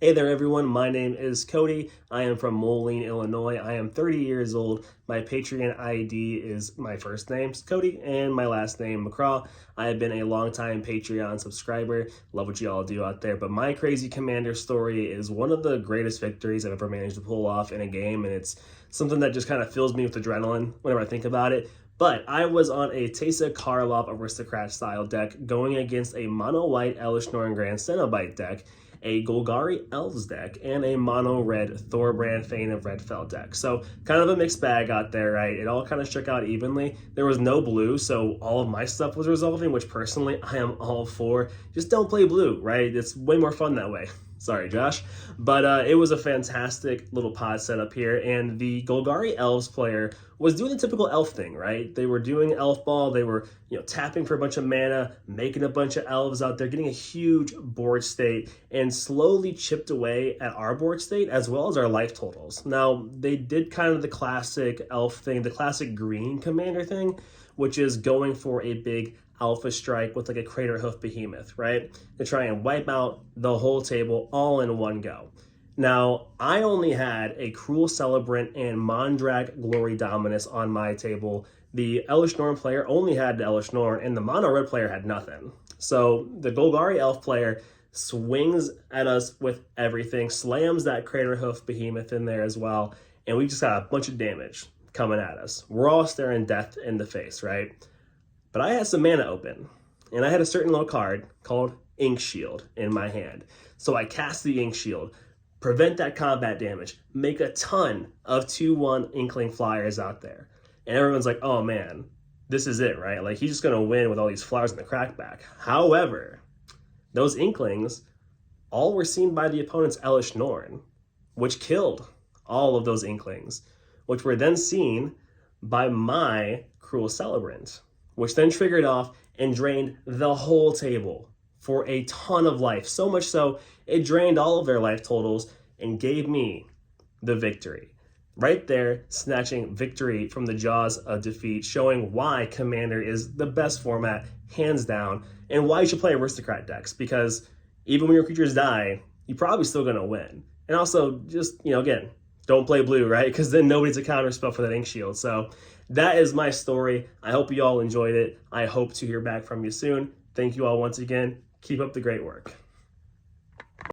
Hey there, everyone. My name is Cody. I am from Moline, Illinois. I am 30 years old. My Patreon ID is my first name, Cody, and my last name, McCraw. I have been a longtime Patreon subscriber. Love what you all do out there. But my crazy commander story is one of the greatest victories I've ever managed to pull off in a game, and it's something that just kind of fills me with adrenaline whenever I think about it. But I was on a Teysa Karlov Aristocrat style deck going against a mono white Elish Norn Grand Cenobite deck, a Golgari Elves deck, and a mono red Thorbrand Thane of Redfell deck. So kind of a mixed bag out there, right? It all kind of shook out evenly. There was no blue, so all of my stuff was resolving, which personally I am all for. Just don't play blue, right? It's way more fun that way. Sorry, Josh. But it was a fantastic little pod setup here, and the Golgari Elves player was doing the typical elf thing, right? They were doing elf ball, they were, tapping for a bunch of mana, making a bunch of elves out there, getting a huge board state, and slowly chipped away at our board state as well as our life totals. Now, they did kind of the classic elf thing, the classic green commander thing, which is going for a big alpha strike with like a crater hoof behemoth, right? To try and wipe out the whole table all in one go. Now, I only had a Cruel Celebrant and Mondrak Glory Dominus on my table. The Elish Norn player only had the Elish Norn, and the mono red player had nothing. So the Golgari Elf player swings at us with everything, slams that crater hoof behemoth in there as well, and we just got a bunch of damage coming at us. We're all staring death in the face, right? But I had some mana open, and I had a certain little card called Ink Shield in my hand. So I cast the Ink Shield, prevent that combat damage, make a ton of 2/1 Inkling flyers out there. And everyone's like, oh man, this is it, right? Like, he's just going to win with all these flowers in the crackback. However, those Inklings all were seen by the opponent's Elish Norn, which killed all of those Inklings, which were then seen by my Cruel Celebrant, which then triggered off and drained the whole table for a ton of life. So much so, it drained all of their life totals and gave me the victory. Right there, snatching victory from the jaws of defeat, showing why Commander is the best format, hands down, and why you should play Aristocrat decks, because even when your creatures die, you're probably still gonna win. And also, just, again, don't play blue, right? Because then nobody's a counterspell for that Ink Shield. So that is my story. I hope you all enjoyed it. I hope to hear back from you soon. Thank you all once again. Keep up the great work.